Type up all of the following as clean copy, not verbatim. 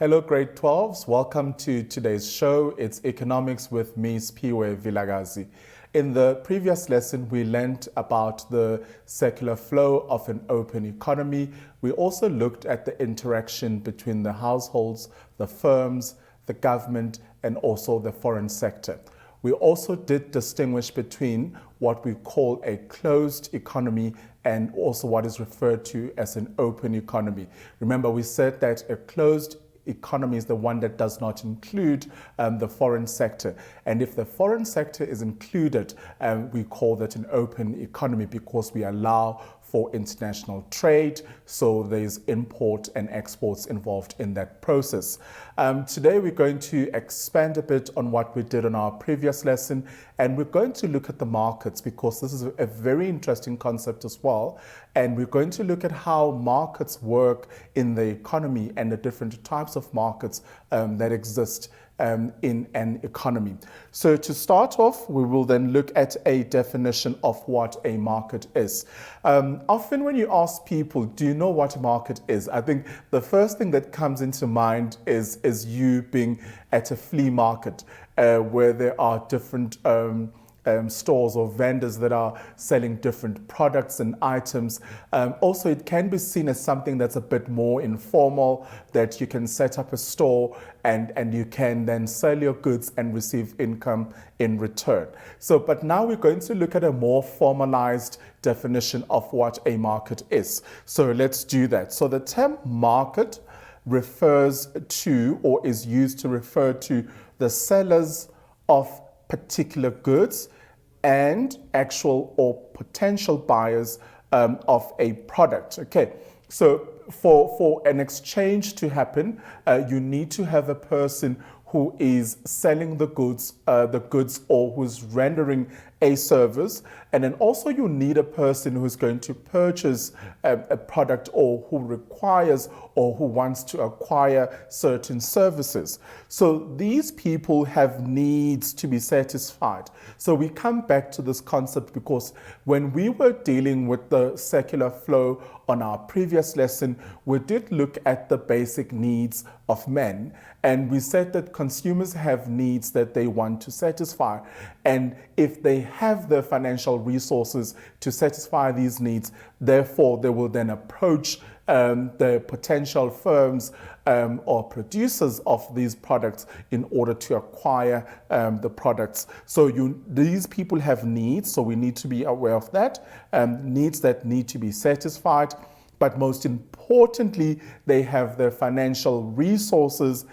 Hello, grade 12s. Welcome to today's show. It's Economics with me, Spiwe Vilagazi. In the previous lesson, we learned about the circular flow of an open economy. We also looked at the interaction between the households, the firms, the government, and also the foreign sector. We also did distinguish between what we call a closed economy and also what is referred to as an open economy. Remember, we said that a closed economy is the one that does not include the foreign sector. And if the foreign sector is included, we call that an open economy because we allow for international trade, so there's import and exports involved in that process. Today we're going to expand a bit on what we did on our previous lesson, and we're going to look at the markets because this is a very interesting concept as well, and we're going to look at how markets work in the economy and the different types of markets that exist in an economy. So to start off, we will then look at a definition of what a market is. Often when you ask people, do you know what a market is? I think the first thing that comes into mind is you being at a flea market where there are different stores or vendors that are selling different products and items. Also, it can be seen as something that's a bit more informal, that you can set up a store and you can then sell your goods and receive income in return. So, but now we're going to look at a more formalized definition of what a market is. So let's do that. So the term market refers to or is used to refer to the sellers of particular goods and actual or potential buyers of a product. Okay, so for an exchange to happen, you need to have a person who is selling the goods or who's rendering a service, and then also you need a person who's going to purchase a product or who requires or who wants to acquire certain services. So these people have needs to be satisfied. So we come back to this concept because when we were dealing with the circular flow on our previous lesson, we did look at the basic needs of men, and we said that consumers have needs that they want to satisfy, and if they have the financial resources to satisfy these needs, therefore they will then approach the potential firms or producers of these products in order to acquire the products. So these people have needs, so we need to be aware of that, needs that need to be satisfied, but most importantly, they have the financial resources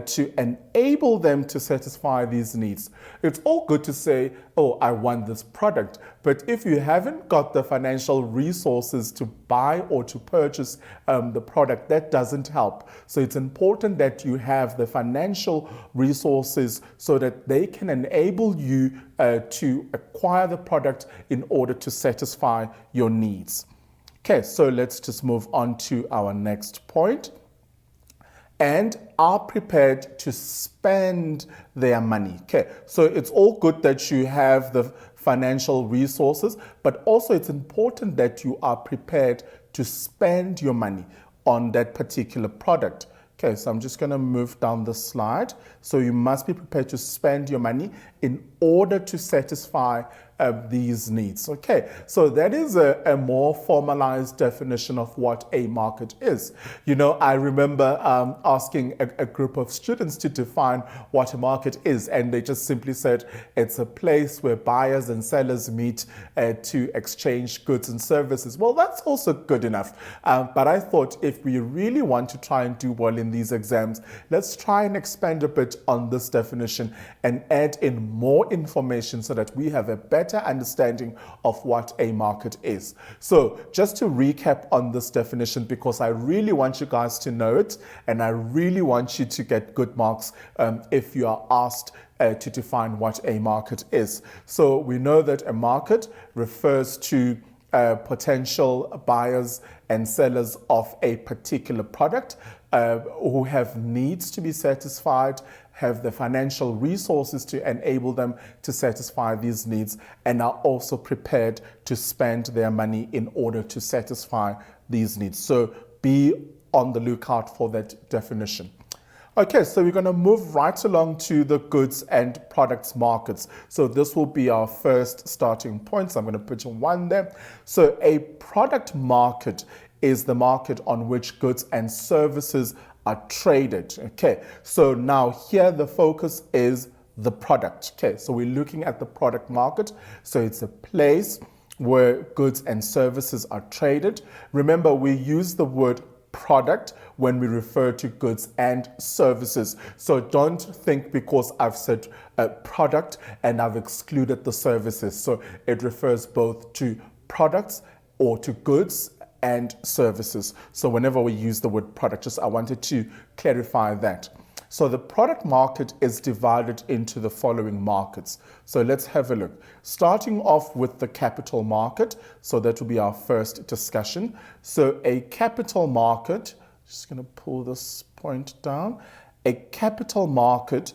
to enable them to satisfy these needs. It's all good to say, oh, I want this product, but if you haven't got the financial resources to buy or to purchase the product, that doesn't help. So it's important that you have the financial resources so that they can enable you to acquire the product in order to satisfy your needs. Okay, so let's just move on to our next point. And are prepared to spend their money. Okay, so it's all good that you have the financial resources, but also it's important that you are prepared to spend your money on that particular product. Okay, so I'm just going to move down the slide. So you must be prepared to spend your money in order to satisfy these needs. Okay, so that is a more formalized definition of what a market is. You know, I remember asking a group of students to define what a market is, and they just simply said it's a place where buyers and sellers meet to exchange goods and services. Well, that's also good enough. But I thought if we really want to try and do well in these exams, let's try and expand a bit on this definition and add in more information so that we have a better understanding of what a market is. So just to recap on this definition, because I really want you guys to know it, and I really want you to get good marks if you are asked to define what a market is. So we know that a market refers to potential buyers and sellers of a particular product who have needs to be satisfied, have the financial resources to enable them to satisfy these needs, and are also prepared to spend their money in order to satisfy these needs. So be on the lookout for that definition. Okay, so we're going to move right along to the goods and products markets. So this will be our first starting point. So I'm going to put in one there. So a product market is the market on which goods and services are traded. Okay, so now here the focus is the product. Okay, so we're looking at the product market. So it's a place where goods and services are traded. Remember, we use the word product when we refer to goods and services. So don't think because I've said product and I've excluded the services. So it refers both to products or to goods and services. So whenever we use the word product, just I wanted to clarify that. So the product market is divided into the following markets. So let's have a look. Starting off with the capital market. So that will be our first discussion. So a capital market, just going to pull this point down. A capital market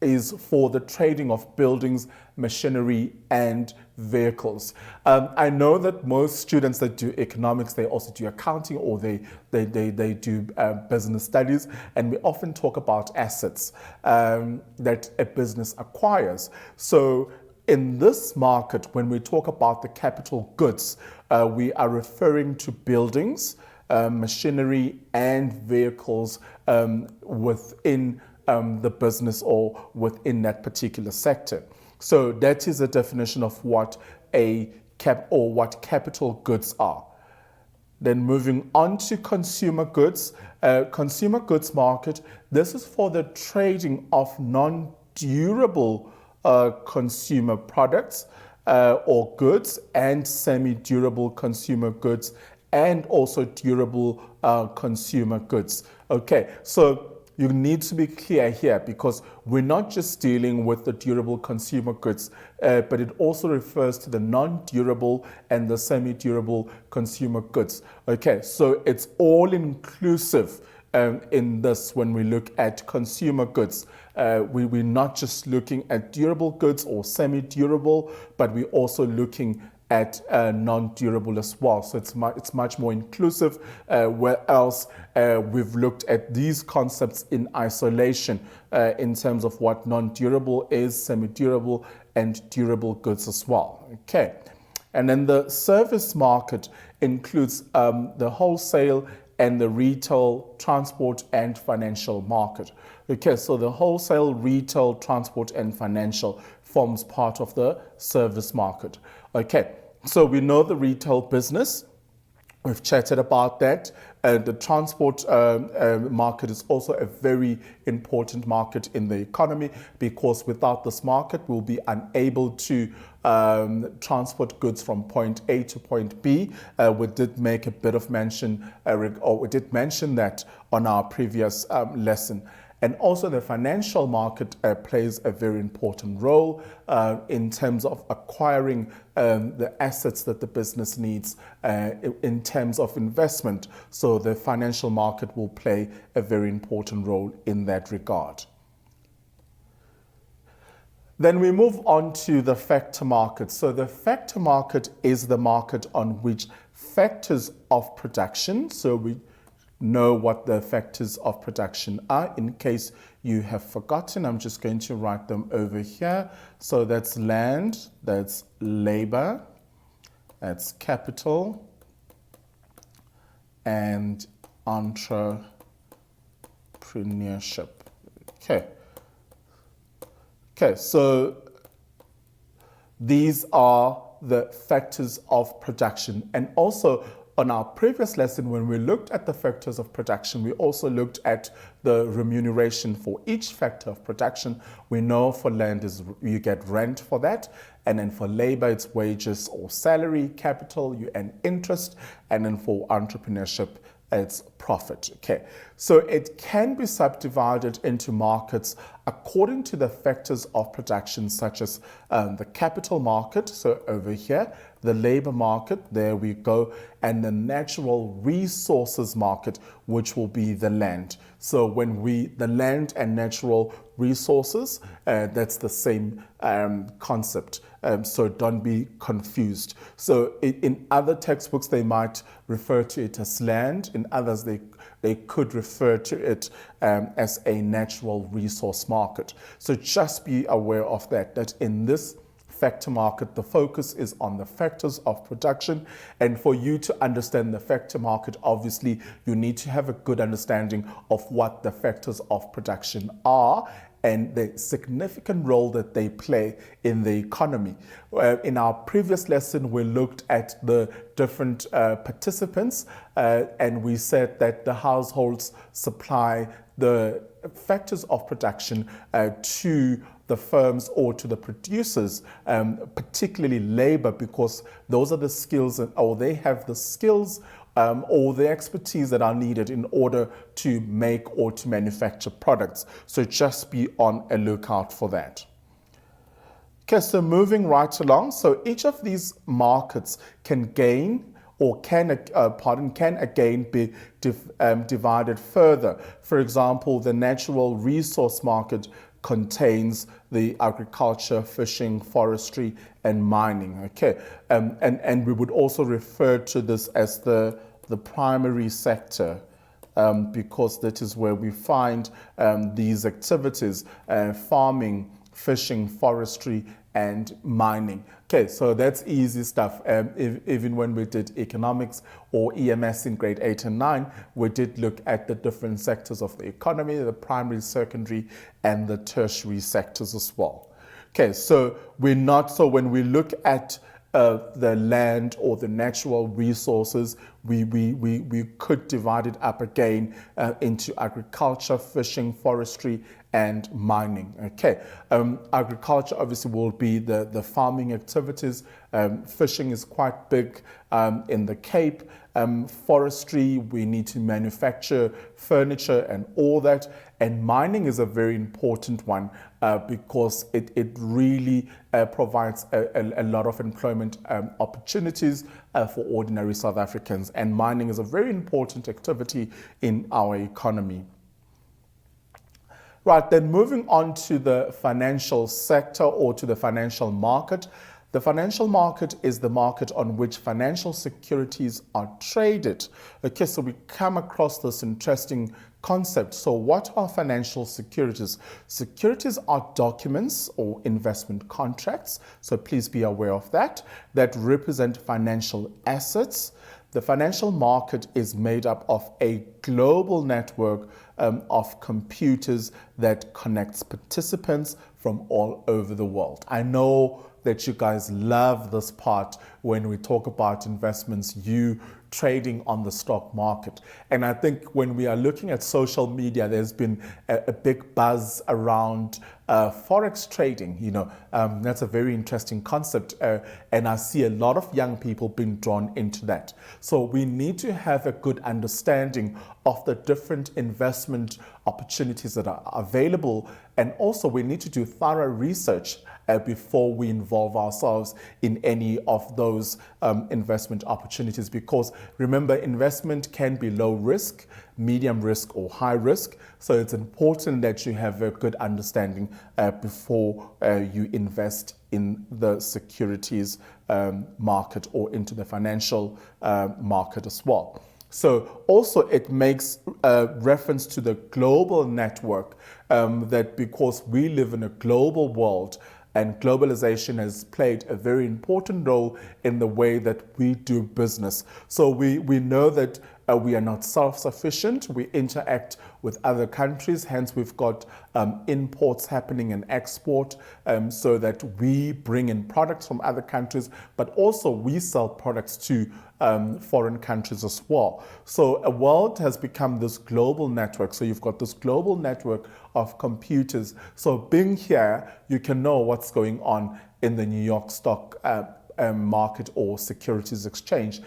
is for the trading of buildings, machinery, and vehicles. I know that most students that do economics, they also do accounting or they do business studies, and we often talk about assets that a business acquires. So in this market, when we talk about the capital goods, we are referring to buildings, machinery, and vehicles within the business or within that particular sector. So that is a definition of what what capital goods are. Then moving on to consumer goods. Consumer goods market, this is for the trading of non-durable consumer products or goods and semi-durable consumer goods and also durable consumer goods. Okay, so you need to be clear here because we're not just dealing with the durable consumer goods, but it also refers to the non-durable and the semi-durable consumer goods. Okay, so it's all inclusive in this when we look at consumer goods. We're not just looking at durable goods or semi-durable, but we're also looking at non-durable as well. So it's much more inclusive, where else we've looked at these concepts in isolation in terms of what non-durable is, semi-durable, and durable goods as well. Okay, and then the service market includes the wholesale and the retail, transport, and financial market. Okay, so the wholesale, retail, transport, and financial forms part of the service market. Okay, so we know the retail business. We've chatted about that. The transport market is also a very important market in the economy because without this market, we'll be unable to transport goods from point A to point B. We did make a bit of mention, or we did mention that on our previous lesson. And also the financial market plays a very important role in terms of acquiring the assets that the business needs in terms of investment. So the financial market will play a very important role in that regard. Then we move on to the factor market. So the factor market is the market on which factors of production, so we know what the factors of production are. In case you have forgotten, I'm just going to write them over here. So that's land, that's labor, that's capital, and entrepreneurship. Okay, so these are the factors of production. And also on our previous lesson, when we looked at the factors of production, we also looked at the remuneration for each factor of production. We know for land is you get rent for that, and then for labor it's wages or salary, capital you earn interest, and then for entrepreneurship it's profit. Okay, so it can be subdivided into markets according to the factors of production, such as the capital market, so over here, the labor market, there we go, and the natural resources market, which will be the land. So when the land and natural resources, that's the same concept. So don't be confused. So in other textbooks, they might refer to it as land. In others, they could refer to it as a natural resource market. So just be aware of that in this factor market, the focus is on the factors of production. And for you to understand the factor market, obviously, you need to have a good understanding of what the factors of production are and the significant role that they play in the economy. In our previous lesson, we looked at the different participants and we said that the households supply the factors of production to the firms or to the producers, particularly labor, because those are the skills, or they have the skills or the expertise that are needed in order to make or to manufacture products. So just be on a lookout for that. Okay, so moving right along. So each of these markets can gain or can again be divided further. For example, the natural resource market contains the agriculture, fishing, forestry, and mining. Okay, and we would also refer to this as the primary sector because that is where we find these activities: farming, fishing, forestry, and mining. Okay, so that's easy stuff. Even when we did economics or EMS in grade 8 and 9, we did look at the different sectors of the economy, the primary, secondary, and the tertiary sectors as well. Okay, so when we look at the land or the natural resources, we could divide it up again into agriculture, fishing, forestry, and mining. Okay, agriculture obviously will be the farming activities. Fishing is quite big in the Cape. Forestry, we need to manufacture furniture and all that. And mining is a very important one because it really provides a lot of employment opportunities for ordinary South Africans. And mining is a very important activity in our economy. Right, then moving on to the financial sector or to the financial market. The financial market is the market on which financial securities are traded. Okay, so we come across this interesting concept. So what are financial securities? Securities are documents or investment contracts, so please be aware of that represent financial assets. The financial market is made up of a global network of computers that connects participants from all over the world. I know that you guys love this part when we talk about investments, you trading on the stock market. And I think when we are looking at social media, there's been a big buzz around Forex trading. That's a very interesting concept. And I see a lot of young people being drawn into that. So we need to have a good understanding of the different investment opportunities that are available. And also we need to do thorough research before we involve ourselves in any of those investment opportunities, because remember, investment can be low risk, medium risk, or high risk. So it's important that you have a good understanding before you invest in the securities market or into the financial market as well. So also it makes reference to the global network that because we live in a global world, and globalization has played a very important role in the way that we do business. So we know that we are not self-sufficient. We interact with other countries. Hence, we've got imports happening and export so that we bring in products from other countries, but also we sell products to foreign countries as well. So a world has become this global network. So you've got this global network of computers. So being here, you can know what's going on in the New York stock market or securities exchange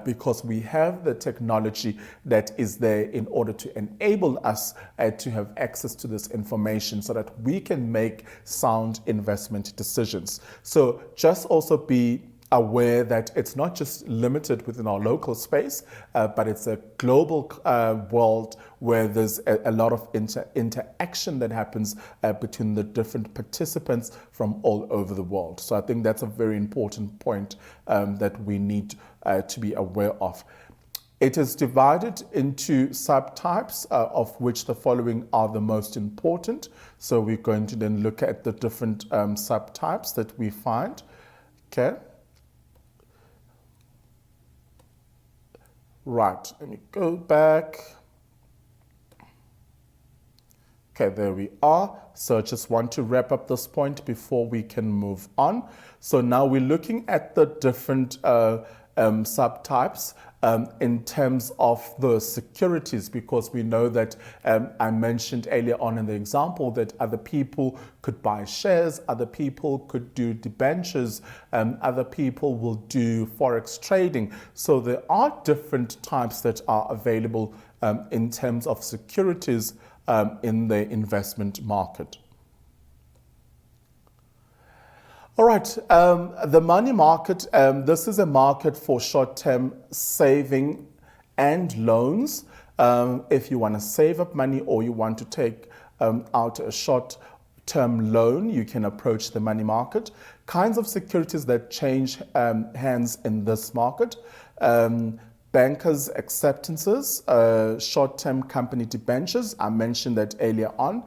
because we have the technology that is there in order to enable us to have access to this information so that we can make sound investment decisions. So just also be aware that it's not just limited within our local space, but it's a global world where there's a lot of interaction that happens between the different participants from all over the world. So I think that's a very important point that we need to be aware of. It is divided into subtypes, of which the following are the most important. So we're going to then look at the different subtypes that we find. Okay. Right, let me go back. Okay, there we are. So I just want to wrap up this point before we can move on. So now we're looking at the different subtypes in terms of the securities, because we know that I mentioned earlier on in the example that other people could buy shares, other people could do debentures, other people will do forex trading. So there are different types that are available in terms of securities in the investment market. All right, the money market, this is a market for short-term saving and loans. If you want to save up money or you want to take out a short-term loan, you can approach the money market. Kinds of securities that change hands in this market. Bankers' acceptances, short-term company debentures, I mentioned that earlier on,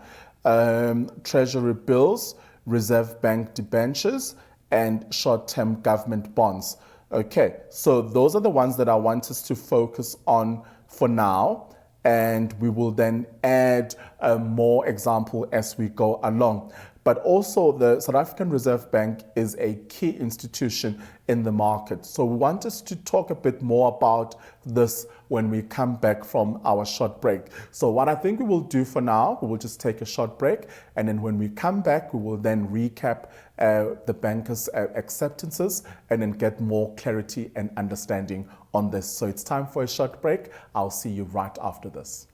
treasury bills, Reserve Bank debentures, and short-term government bonds. Okay, so those are the ones that I want us to focus on for now, and we will then add more example as we go along. But also the South African Reserve Bank is a key institution in the market. So we want us to talk a bit more about this when we come back from our short break. So what I think we will do for now, we will just take a short break, and then when we come back, we will then recap the bankers' acceptances and then get more clarity and understanding on this. So it's time for a short break. I'll see you right after this.